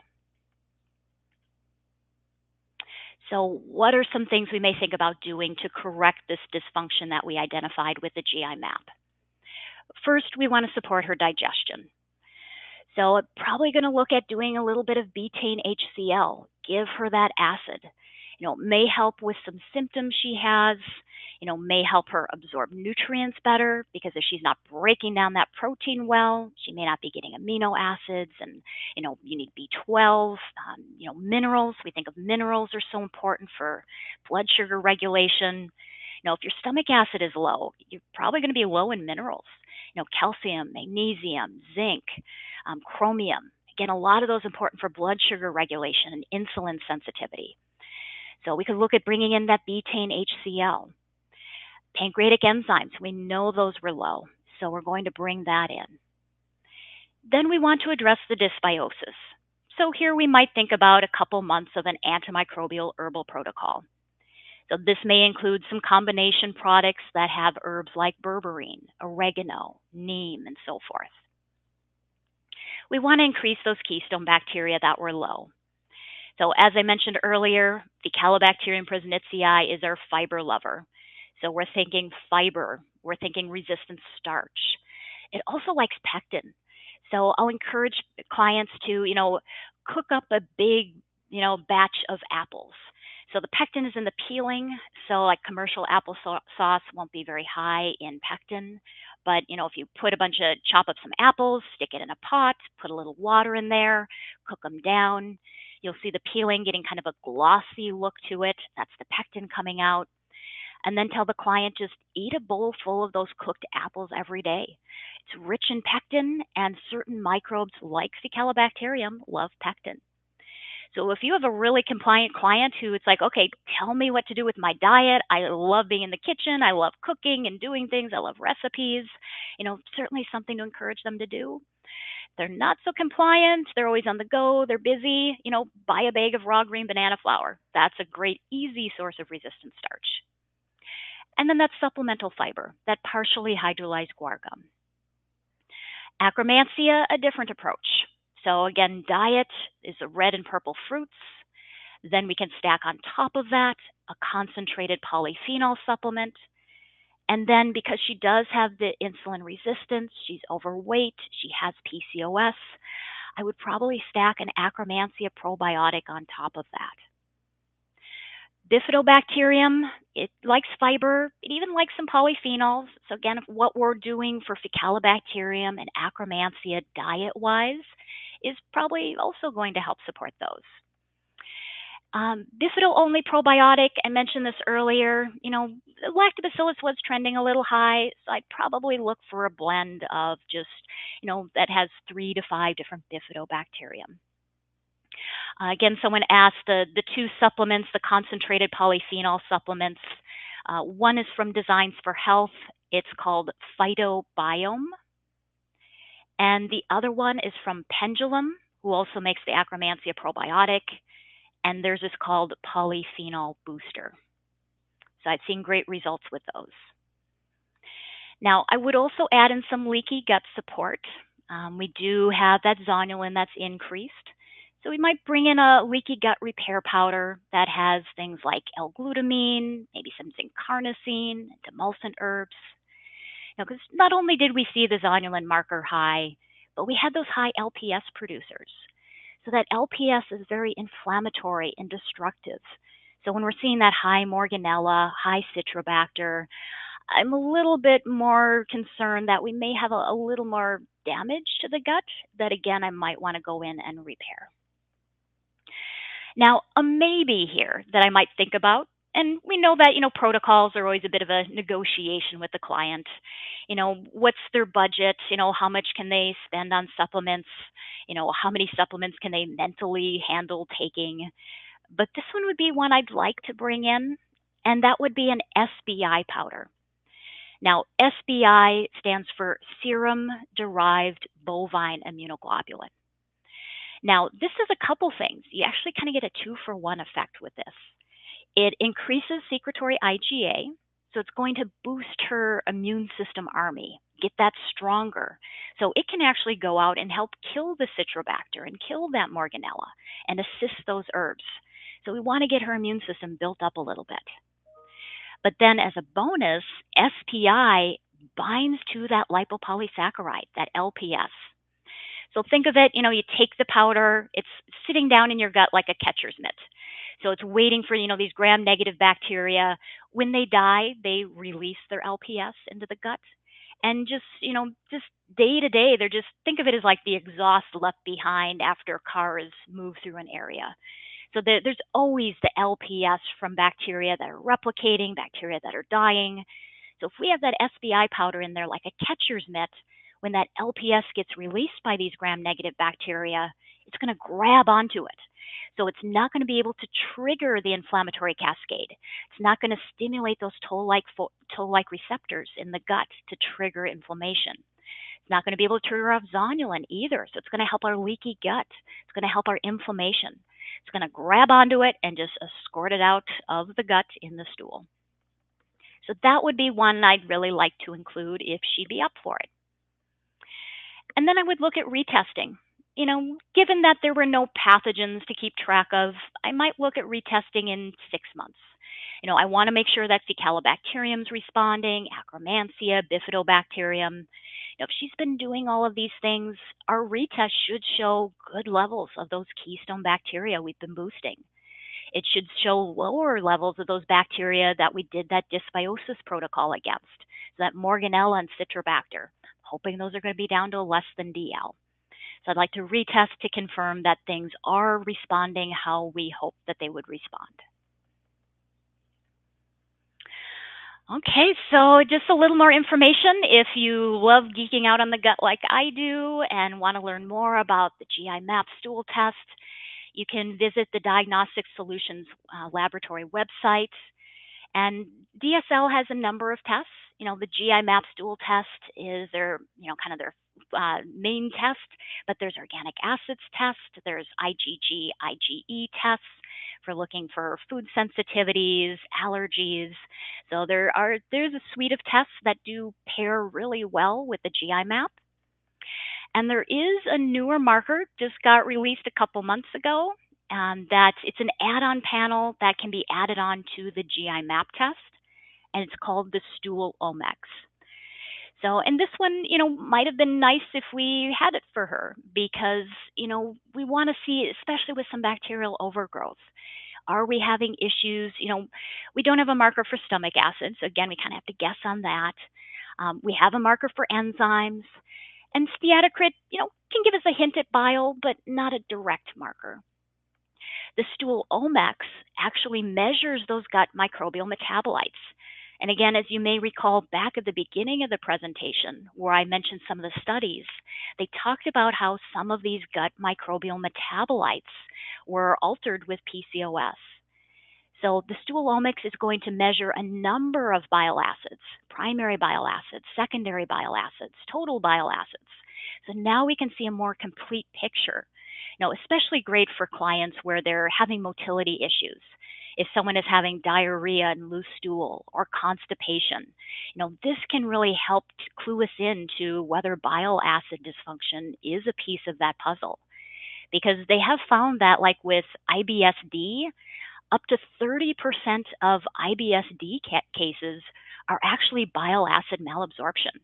So what are some things we may think about doing to correct this dysfunction that we identified with the GI map? First, we want to support her digestion. So probably going to look at doing a little bit of betaine HCl, give her that acid. May help with some symptoms she has, may help her absorb nutrients better because if she's not breaking down that protein well, she may not be getting amino acids and, you need B12, minerals. We think of minerals are so important for blood sugar regulation. If your stomach acid is low, you're probably going to be low in minerals, calcium, magnesium, zinc, chromium. Again, a lot of those important for blood sugar regulation and insulin sensitivity. So we could look at bringing in that betaine HCl. Pancreatic enzymes, we know those were low, so we're going to bring that in. Then we want to address the dysbiosis. So here we might think about a couple months of an antimicrobial herbal protocol. So this may include some combination products that have herbs like berberine, oregano, neem, and so forth. We want to increase those keystone bacteria that were low. So as I mentioned earlier, the Calibacterium presnitzii is our fiber lover. So we're thinking fiber, we're thinking resistant starch. It also likes pectin. So I'll encourage clients to, cook up a big, batch of apples. So the pectin is in the peeling, so like commercial applesauce won't be very high in pectin. But, if you chop up some apples, stick it in a pot, put a little water in there, cook them down, you'll see the peeling getting kind of a glossy look to it. That's the pectin coming out. And then tell the client, just eat a bowl full of those cooked apples every day. It's rich in pectin, and certain microbes like Faecalibacterium love pectin. So if you have a really compliant client who it's like, okay, tell me what to do with my diet. I love being in the kitchen. I love cooking and doing things. I love recipes. Certainly something to encourage them to do. They're not so compliant. They're always on the go. They're busy. Buy a bag of raw green banana flour. That's a great, easy source of resistant starch. And then that's supplemental fiber, that partially hydrolyzed guar gum. Akkermansia, a different approach. So again, diet is the red and purple fruits. Then we can stack on top of that a concentrated polyphenol supplement. And then because she does have the insulin resistance, she's overweight, she has PCOS, I would probably stack an Akkermansia probiotic on top of that. Bifidobacterium, it likes fiber. It even likes some polyphenols. So again, what we're doing for Faecalibacterium and Akkermansia diet-wise is probably also going to help support those. Bifido-only probiotic, I mentioned this earlier, lactobacillus was trending a little high, so I'd probably look for a blend of just, that has 3 to 5 different Bifidobacterium. Again, someone asked the 2 supplements, the concentrated polyphenol supplements. One is from Designs for Health. It's called Phytobiome. And the other one is from Pendulum, who also makes the Akkermansia probiotic. And theirs is called Polyphenol Booster. So I've seen great results with those. Now, I would also add in some leaky gut support. We do have that zonulin that's increased. So we might bring in a leaky gut repair powder that has things like L-glutamine, maybe some zinc carnosine, demulcent herbs. Because not only did we see the zonulin marker high, but we had those high LPS producers. So that LPS is very inflammatory and destructive. So when we're seeing that high Morganella, high Citrobacter, I'm a little bit more concerned that we may have a little more damage to the gut that, again, I might want to go in and repair. Now, a maybe here that I might think about, and we know that, protocols are always a bit of a negotiation with the client. What's their budget? How much can they spend on supplements? How many supplements can they mentally handle taking? But this one would be one I'd like to bring in, and that would be an SBI powder. Now, SBI stands for Serum-Derived Bovine Immunoglobulin. Now, this is a couple things. You actually kind of get a 2-for-1 effect with this. It increases secretory IgA, so it's going to boost her immune system army, get that stronger. So it can actually go out and help kill the Citrobacter and kill that Morganella and assist those herbs. So we want to get her immune system built up a little bit. But then as a bonus, SPI binds to that lipopolysaccharide, that LPS. So think of it, you take the powder, it's sitting down in your gut like a catcher's mitt. So it's waiting for, these gram-negative bacteria. When they die, they release their LPS into the gut. And just day to day, think of it as like the exhaust left behind after cars move through an area. So there's always the LPS from bacteria that are replicating, bacteria that are dying. So if we have that SBI powder in there like a catcher's mitt, when that LPS gets released by these gram-negative bacteria, it's going to grab onto it. So it's not going to be able to trigger the inflammatory cascade. It's not going to stimulate those toll-like receptors in the gut to trigger inflammation. It's not going to be able to trigger off zonulin either, so it's going to help our leaky gut. It's going to help our inflammation. It's going to grab onto it and just escort it out of the gut in the stool. So that would be one I'd really like to include if she'd be up for it. And then I would look at retesting. Given that there were no pathogens to keep track of, I might look at retesting in 6 months. I want to make sure that Faecalibacterium's responding, Akkermansia, Bifidobacterium. If she's been doing all of these things, our retest should show good levels of those keystone bacteria we've been boosting. It should show lower levels of those bacteria that we did that dysbiosis protocol against, so that Morganella and Citrobacter. Hoping those are going to be down to less than DL. So I'd like to retest to confirm that things are responding how we hope that they would respond. Okay, so just a little more information. If you love geeking out on the gut like I do and want to learn more about the GI Map stool test, you can visit the Diagnostic Solutions Laboratory website. And DSL has a number of tests. The GI Map stool test is their, kind of their main test, but there's organic acids test, there's IgG, IgE tests for looking for food sensitivities, allergies. So there's a suite of tests that do pair really well with the GI Map. And there is a newer marker, just got released a couple months ago, that it's an add-on panel that can be added on to the GI Map test, and it's called the Stool Omex. So, and this one, might have been nice if we had it for her because, we want to see, especially with some bacterial overgrowth, are we having issues? We don't have a marker for stomach acids. Again, we kind of have to guess on that. We have a marker for enzymes. And steatocrit, can give us a hint at bile, but not a direct marker. The Stool Omex actually measures those gut microbial metabolites. And again, as you may recall back at the beginning of the presentation, where I mentioned some of the studies, they talked about how some of these gut microbial metabolites were altered with PCOS. So the Stool Omex is going to measure a number of bile acids, primary bile acids, secondary bile acids, total bile acids. So now we can see a more complete picture. Especially great for clients where they're having motility issues. If someone is having diarrhea and loose stool or constipation, this can really help clue us into whether bile acid dysfunction is a piece of that puzzle. Because they have found that, like with IBS-D, up to 30% of IBS-D cases are actually bile acid malabsorption.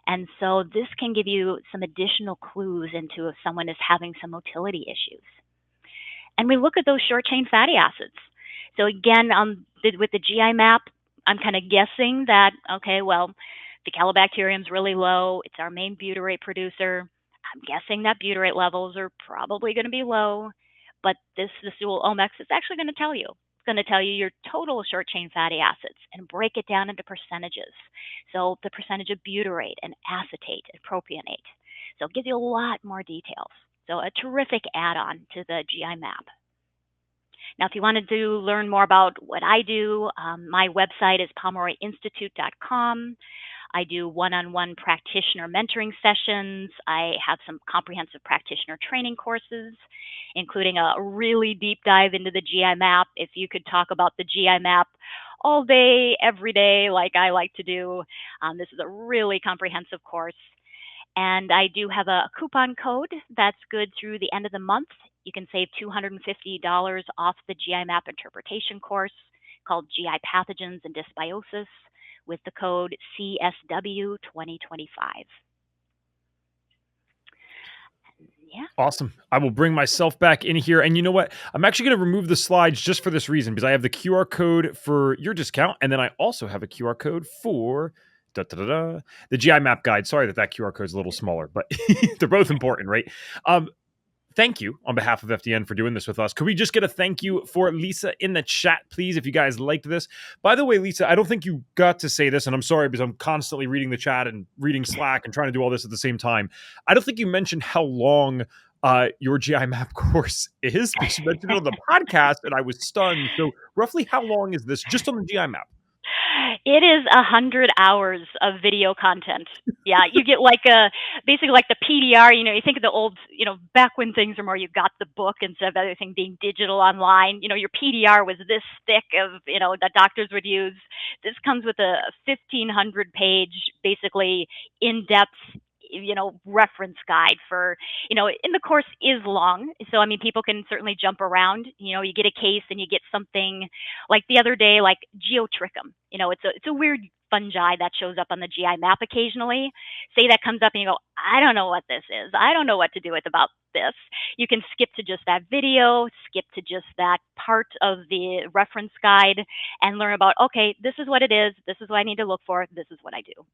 And so this can give you some additional clues into if someone is having some motility issues. And we look at those short-chain fatty acids. So again, with the GI Map, I'm kind of guessing that, okay, well, Faecalibacterium's really low. It's our main butyrate producer. I'm guessing that butyrate levels are probably going to be low. But the Stool Omex is actually going to tell you. It's going to tell you your total short-chain fatty acids and break it down into percentages. So the percentage of butyrate and acetate and propionate. So it gives you a lot more details. So a terrific add-on to the GI Map. Now, if you wanted to learn more about what I do, my website is pomeroyinstitute.com. I do one-on-one practitioner mentoring sessions. I have some comprehensive practitioner training courses, including a really deep dive into the GI Map. If you could talk about the GI Map all day, every day, like I like to do, this is a really comprehensive course. And I do have a coupon code that's good through the end of the month. You can save $250 off the GI Map interpretation course called GI Pathogens and Dysbiosis with the code CSW2025. Yeah. Awesome. I will bring myself back in here. And you know what? I'm actually going to remove the slides just for this reason, because I have the QR code for your discount. And then I also have a QR code for the GI Map guide. Sorry that QR code is a little smaller, but they're both important, right? Thank you on behalf of FDN for doing this with us. Could we just get a thank you for Lisa in the chat, please, if you guys liked this? By the way, Lisa, I don't think you got to say this, and I'm sorry because I'm constantly reading the chat and reading Slack and trying to do all this at the same time. I don't think you mentioned how long your GI Map course is, because you mentioned it on the podcast, and I was stunned. So roughly how long is this just on the GI Map? It is 100 hours of video content. Yeah, you get like a basically like the PDR. You know, you think of the old, back when things were more, you got the book instead of everything being digital online. You know, your PDR was this thick of, that doctors would use. This comes with a 1,500 page, basically in depth, reference guide for, and the course is long. So, I mean, people can certainly jump around. You get a case and you get something like the other day, like geotrichum. It's a weird fungi that shows up on the GI map occasionally. Say that comes up and you go, I don't know what this is. I don't know what to do with about this. You can skip to just that video, skip to just that part of the reference guide and learn about, okay, this is what it is. This is what I need to look for. This is what I do.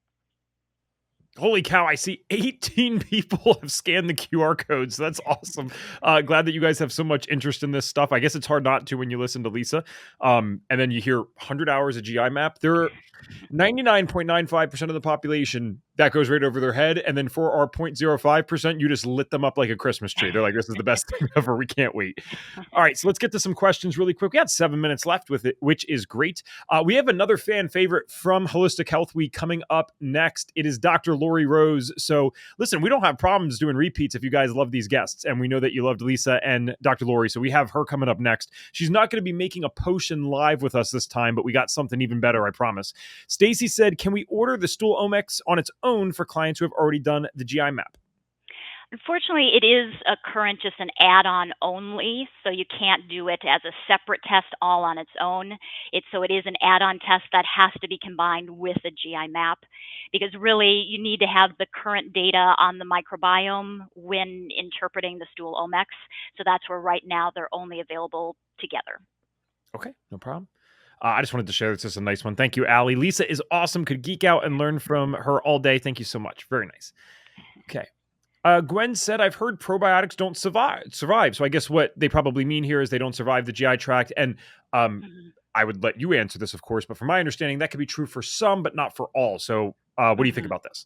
Holy cow, I see 18 people have scanned the QR codes. That's awesome. Glad that you guys have so much interest in this stuff. I guess it's hard not to when you listen to Lisa. And then you hear 100 hours of GI map. There are 99.95% of the population that goes right over their head. And then for our 0.05%, you just lit them up like a Christmas tree. They're like, this is the best thing ever. We can't wait. All right, so let's get to some questions really quick. We got 7 minutes left with it, which is great. We have another fan favorite from Holistic Health Week coming up next. It is Dr. Lori Rose. So listen, we don't have problems doing repeats if you guys love these guests. And we know that you loved Lisa and Dr. Lori. So we have her coming up next. She's not going to be making a potion live with us this time, but we got something even better, I promise. Stacy said, can we order the Stool Omex on its own for clients who have already done the GI map? Unfortunately, it is a current just an add-on only, so you can't do it as a separate test all on its own. So it is an add-on test that has to be combined with a GI map, because really you need to have the current data on the microbiome when interpreting the Stool Omex. So that's where right now they're only available together. Okay, no problem. I just wanted to share this is a nice one. Thank you, Allie. Lisa is awesome. Could geek out and learn from her all day. Thank you so much. Very nice. Okay. Gwen said, I've heard probiotics don't survive. So I guess what they probably mean here is they don't survive the GI tract. And I would let you answer this, of course. But from my understanding, that could be true for some, but not for all. So what do you think about this?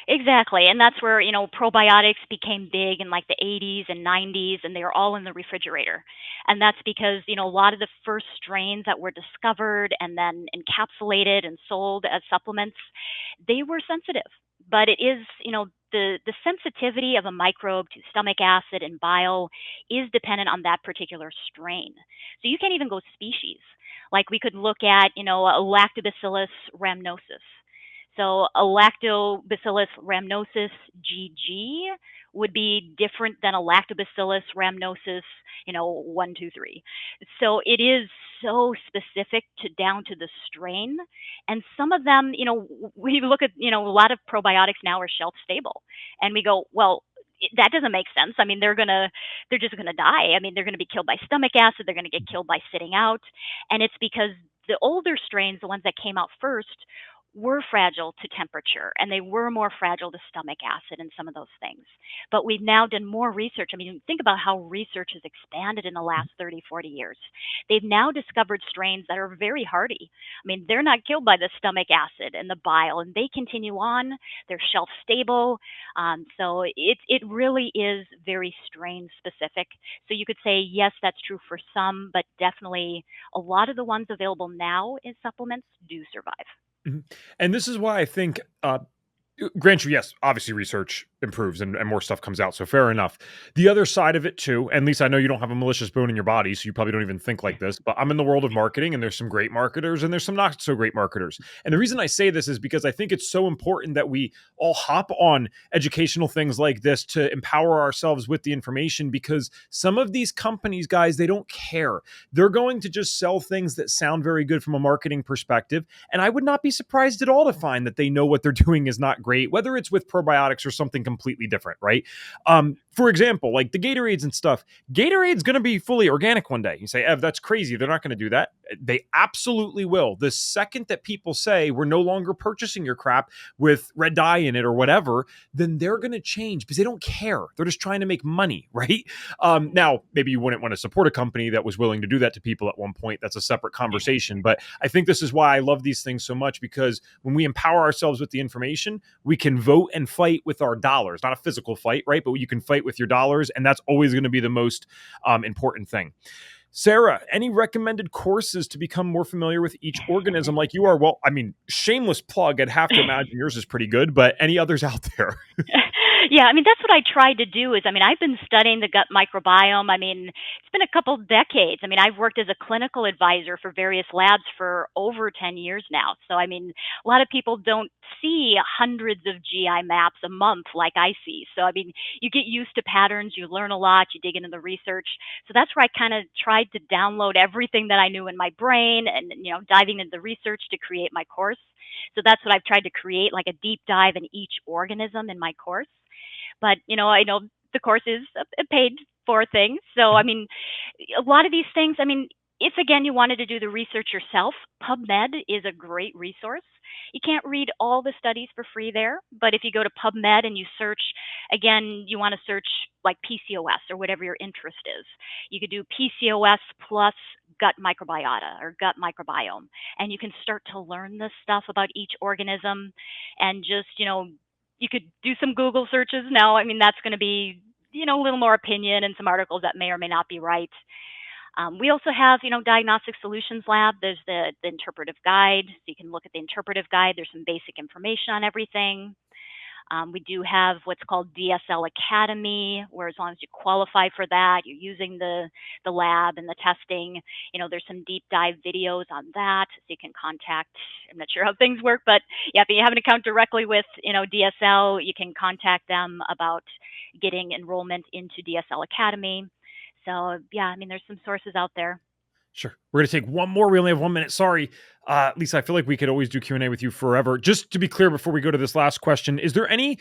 Exactly. And that's where, probiotics became big in like the 80s and 90s, and they were all in the refrigerator. And that's because, a lot of the first strains that were discovered and then encapsulated and sold as supplements, they were sensitive. But it is, the sensitivity of a microbe to stomach acid and bile is dependent on that particular strain. So you can't even go species. Like we could look at, a Lactobacillus rhamnosus. So a Lactobacillus rhamnosus GG would be different than a Lactobacillus rhamnosus, 1, 2, 3. So it is so specific down to the strain. And some of them, we look at, a lot of probiotics now are shelf stable. And we go, well, that doesn't make sense. I mean, they're just gonna die. I mean, they're gonna be killed by stomach acid. They're gonna get killed by sitting out. And it's because the older strains, the ones that came out first, were fragile to temperature, and they were more fragile to stomach acid and some of those things. But we've now done more research. I mean, think about how research has expanded in the last 30, 40 years. They've now discovered strains that are very hardy. I mean, they're not killed by the stomach acid and the bile, and they continue on. They're shelf stable. So it really is very strain specific. So you could say, yes, that's true for some, but definitely a lot of the ones available now in supplements do survive. Mm-hmm. And this is why I think, grant you, yes, obviously research improves and more stuff comes out. So fair enough. The other side of it too, and Lisa, I know you don't have a malicious bone in your body, so you probably don't even think like this, but I'm in the world of marketing and there's some great marketers and there's some not so great marketers. And the reason I say this is because I think it's so important that we all hop on educational things like this to empower ourselves with the information, because some of these companies, guys, they don't care. They're going to just sell things that sound very good from a marketing perspective. And I would not be surprised at all to find that they know what they're doing is not great, whether it's with probiotics or something completely different, right? For example, like the Gatorades and stuff, Gatorade's going to be fully organic one day. You say, Ev, that's crazy. They're not going to do that. They absolutely will. The second that people say we're no longer purchasing your crap with red dye in it or whatever, then they're going to change because they don't care. They're just trying to make money, right? Now, maybe you wouldn't want to support a company that was willing to do that to people at one point. That's a separate conversation. But I think this is why I love these things so much, because when we empower ourselves with the information, we can vote and fight with our dollars. Not a physical fight, right? But you can fight with your dollars, and that's always going to be the most important thing. Sarah, any recommended courses to become more familiar with each organism like you are? Well, I mean, shameless plug. I'd have to imagine yours is pretty good, but any others out there? Yeah, I mean, that's what I tried to do is, I mean, I've been studying the gut microbiome. I mean, it's been a couple decades. I mean, I've worked as a clinical advisor for various labs for over 10 years now. So, I mean, a lot of people don't see hundreds of GI maps a month like I see. So, I mean, you get used to patterns, you learn a lot, you dig into the research. So that's where I kind of tried to download everything that I knew in my brain and, diving into the research to create my course. So that's what I've tried to create, like a deep dive in each organism in my course. But, I know the course is a paid for thing. So, I mean, a lot of these things, I mean, if again you wanted to do the research yourself, PubMed is a great resource. You can't read all the studies for free there, but if you go to PubMed and you search, again, you want to search like PCOS or whatever your interest is. You could do PCOS plus gut microbiota or gut microbiome, and you can start to learn this stuff about each organism and just, you could do some Google searches now. I mean, that's going to be, a little more opinion and some articles that may or may not be right. We also have, Diagnostic Solutions Lab. There's the interpretive guide. So you can look at the interpretive guide. There's some basic information on everything. We do have what's called DSL Academy, where as long as you qualify for that, you're using the lab and the testing, there's some deep dive videos on that. So you can contact, I'm not sure how things work, but yeah, if you have an account directly with, DSL, you can contact them about getting enrollment into DSL Academy. So yeah, I mean, there's some sources out there. Sure. We're going to take one more. We only have 1 minute. Sorry. Lisa, I feel like we could always do Q&A with you forever. Just to be clear, before we go to this last question, is there any,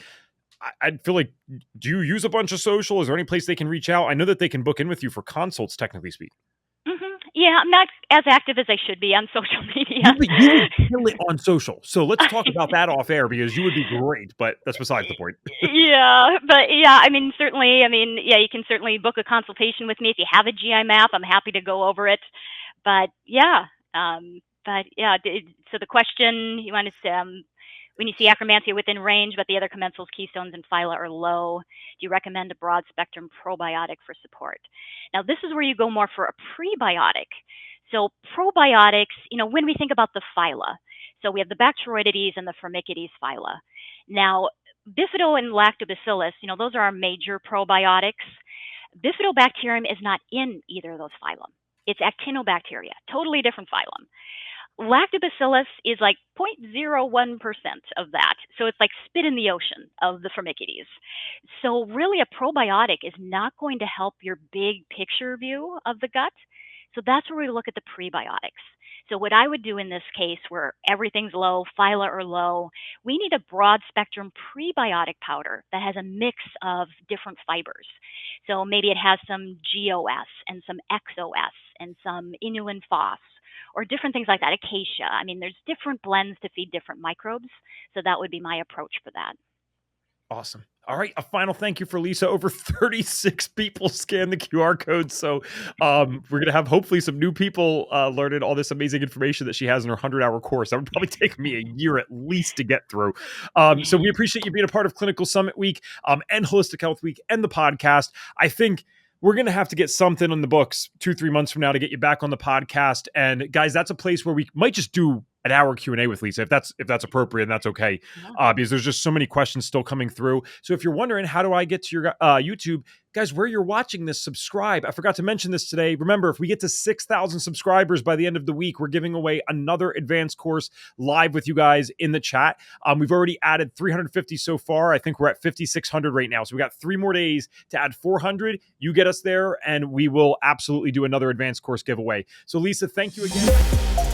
I feel like, do you use a bunch of social? Is there any place they can reach out? I know that they can book in with you for consults, technically speaking. Yeah, I'm not as active as I should be on social media. You would kill it on social. So let's talk about that off air because you would be great, but that's besides the point. Yeah, but yeah, I mean, certainly, you can certainly book a consultation with me. If you have a GI map, I'm happy to go over it. But yeah, so the question you wanted to, when you see Akkermansia within range, but the other commensals, keystones, and phyla are low, do you recommend a broad spectrum probiotic for support? Now, this is where you go more for a prebiotic. So probiotics, when we think about the phyla, so we have the Bacteroidetes and the Firmicutes phyla. Now, Bifido and Lactobacillus, those are our major probiotics. Bifidobacterium is not in either of those phylum. It's Actinobacteria, totally different phylum. Lactobacillus is like 0.01% of that. So it's like spit in the ocean of the Firmicutes. So really a probiotic is not going to help your big picture view of the gut. So that's where we look at the prebiotics. So what I would do in this case where everything's low, phyla are low, we need a broad spectrum prebiotic powder that has a mix of different fibers. So maybe it has some GOS and some XOS and some inulin phos or different things like that, acacia. I mean, there's different blends to feed different microbes. So that would be my approach for that. Awesome. All right. A final thank you for Lisa. Over 36 people scan the QR code. So we're going to have hopefully some new people learning all this amazing information that she has in her 100-hour course. That would probably take me a year at least to get through. So we appreciate you being a part of Clinical Summit Week and Holistic Health Week and the podcast. I think we're going to have to get something on the books 2-3 months from now to get you back on the podcast. And guys, that's a place where we might just do an hour Q&A with Lisa, if that's appropriate, and that's okay, because there's just so many questions still coming through. So if you're wondering, how do I get to your YouTube? Guys, where you're watching this, subscribe. I forgot to mention this today. Remember, if we get to 6,000 subscribers by the end of the week, we're giving away another advanced course live with you guys in the chat. We've already added 350 so far. I think we're at 5,600 right now. So we got 3 more days to add 400. You get us there, and we will absolutely do another advanced course giveaway. So Lisa, thank you again.